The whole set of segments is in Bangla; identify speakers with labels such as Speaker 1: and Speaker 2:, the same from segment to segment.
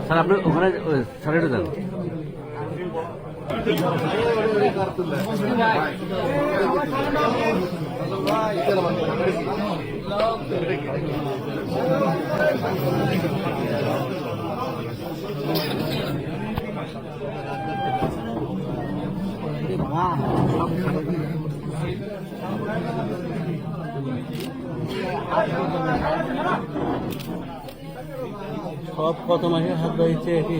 Speaker 1: স্যার আপনি ওখানে সাড়ে যান। সব কত মাসে হাত বাড়িয়েছে কি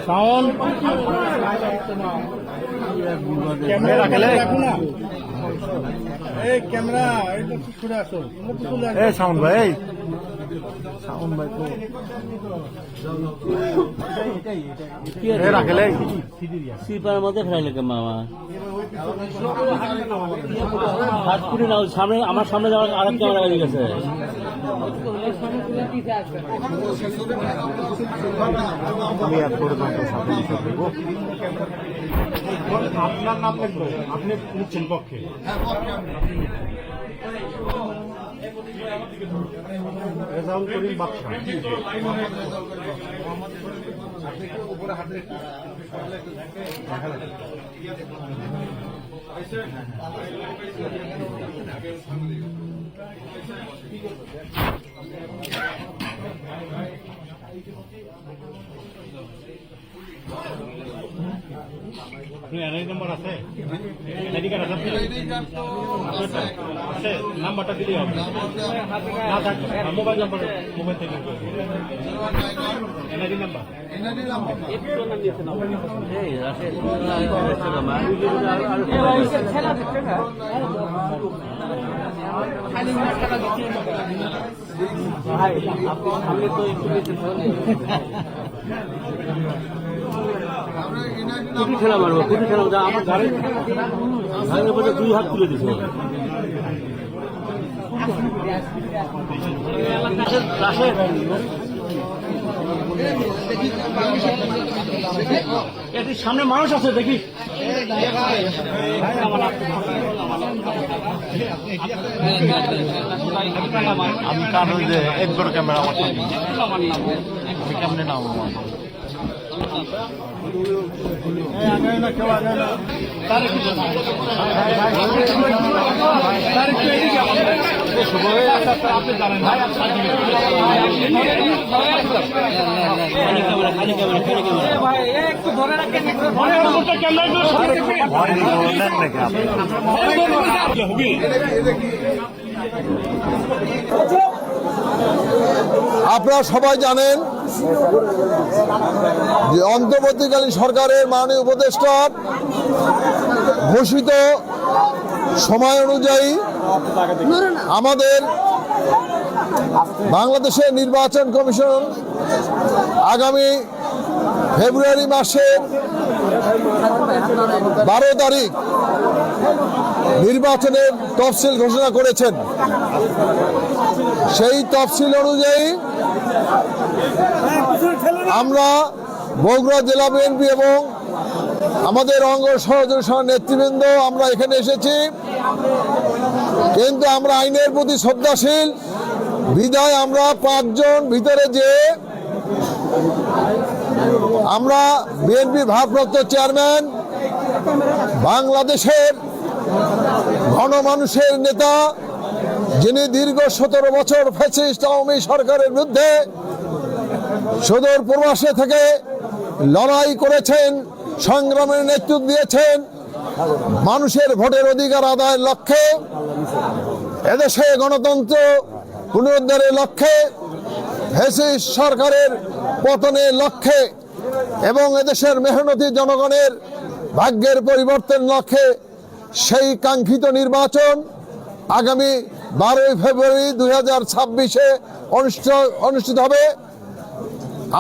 Speaker 1: সাউন্ড ভাই সাউন্ড ভাই তো রাখলে সিপার মধ্যে ফেরাইলে কে মামা হাত পুরি নাও সামনে আমার সামনে যাওয়ার আরেক ক্যামেরা বেরিয়ে গেছে।
Speaker 2: আপনার নাম লিখবো, আপনি নিচ্ছেন পক্ষে। রেজাউল করিম বাদশা। উপরে হাতে এনআইডি নাম্বার আছে? এনআইডি কার্ড আছে? আছে, নাম্বারটা দিলেই হবে। না থাকবে মোবাইল নাম্বার, মোবাইল থেকে এনআইডি নাম্বার।
Speaker 1: কুটি খেলা মারবো, কুটি খেলা আমার ঘরের মধ্যে 2 হাত তুলে দিচ্ছে। সামনে মানুষ আছে দেখি।
Speaker 2: আমি কারণ যে একবার ক্যামেরা কেমনে নাম
Speaker 3: আপনারা সবাই জানেন যে অন্তর্বর্তীকালীন সরকারের মাননীয় উপদেষ্টা ঘোষিত সময় অনুযায়ী আমাদের বাংলাদেশের নির্বাচন কমিশন আগামী ফেব্রুয়ারি মাসের 12 তারিখ নির্বাচনের তফসিল ঘোষণা করেছেন। সেই তফসিল অনুযায়ী আমরা বগুড়া জেলা বিএনপি এবং আমাদের অঙ্গ সহযোগী নেতৃবৃন্দ আমরা এখানে এসেছি, কিন্তু আমরা আইনের প্রতি শ্রদ্ধাশীল বিধায় আমরা 5 জন ভিতরে যে আমরা বিএনপির ভারপ্রাপ্ত চেয়ারম্যান, বাংলাদেশের গণমানুষের নেতা, যিনি দীর্ঘ 17 বছর ফ্যাসিস্ট আওয়ামী সরকারের বিরুদ্ধে সুদূর প্রবাসে থেকে লড়াই করেছেন, সংগ্রামের নেতৃত্ব দিয়েছেন, মানুষের ভোটের অধিকার আদায়ের লক্ষ্যে, এদেশে গণতন্ত্র পুনরুদ্ধারের লক্ষ্যে, ফ্যাসিস্ট সরকারের পতনের লক্ষ্যে এবং এদেশের মেহনতি জনগণের ভাগ্যের পরিবর্তন লক্ষ্যে সেই কাঙ্ক্ষিত নির্বাচন আগামী 12 ফেব্রুয়ারি 2026-এ অনুষ্ঠিত হবে।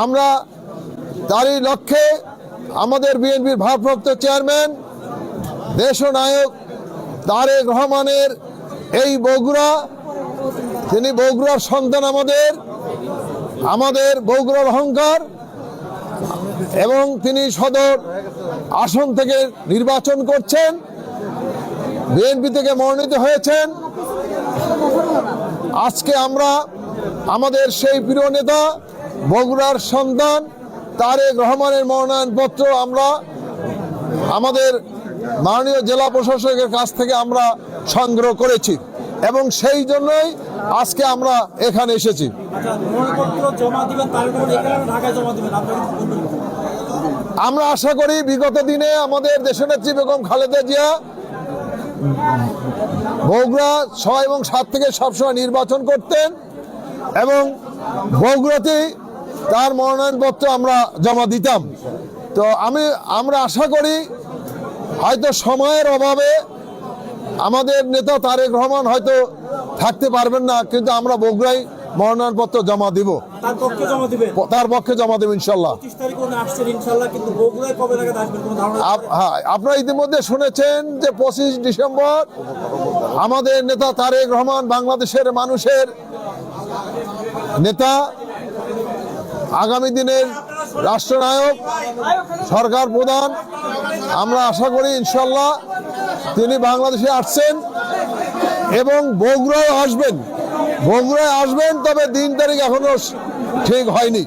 Speaker 3: আমরা তারই লক্ষ্যে আমাদের বিএনপির ভারপ্রাপ্ত চেয়ারম্যান দেশনায়ক তারেক রহমানের এই বগুড়া, তিনি বগুড়ার সন্তান, আমাদের বগুড়ার অহংকার, এবং তিনি সদর আসন থেকে নির্বাচন করছেন। বিএনপি থেকে মনোনীত হয়েছেন। আজকে আমরা আমাদের সেই প্রিয় নেতা বগুড়ার সন্তান তারেক রহমানের মনোনয়নপত্র আমরা আমাদের মাননীয় জেলা প্রশাসকের কাছ থেকে আমরা সংগ্রহ করেছি এবং সেই জন্যই আজকে আমরা এখানে এসেছি। আমরা আশা করি বিগত দিনে আমাদের দেশনেত্রী বেগম খালেদা জিয়া বগুড়া 6 এবং 7 থেকে সবসময় নির্বাচন করতেন এবং বগুড়াতেই তার মনোনয়নপত্র আমরা জমা দিতাম। তো আমরা আশা করি হয়তো সময়ের অভাবে আমাদের নেতা তারেক রহমান হয়তো থাকতে পারবেন না, কিন্তু আমরা বগুড়ায় মনোনয়নপত্র জমা দিব, তার পক্ষে জমা দেব ইনশাল্লাহ। হ্যাঁ, আপনারা ইতিমধ্যে শুনেছেন যে 25 ডিসেম্বর আমাদের নেতা তারেক রহমান বাংলাদেশের মানুষের নেতা, আগামী দিনের রাষ্ট্রনায়ক, সরকার প্রধান। আমরা আশা করি ইনশাল্লাহ তিনি বাংলাদেশে আসছেন এবং বগুড়ায় আসবেন, তবে দিন তারিখ এখনো ঠিক হয়নি।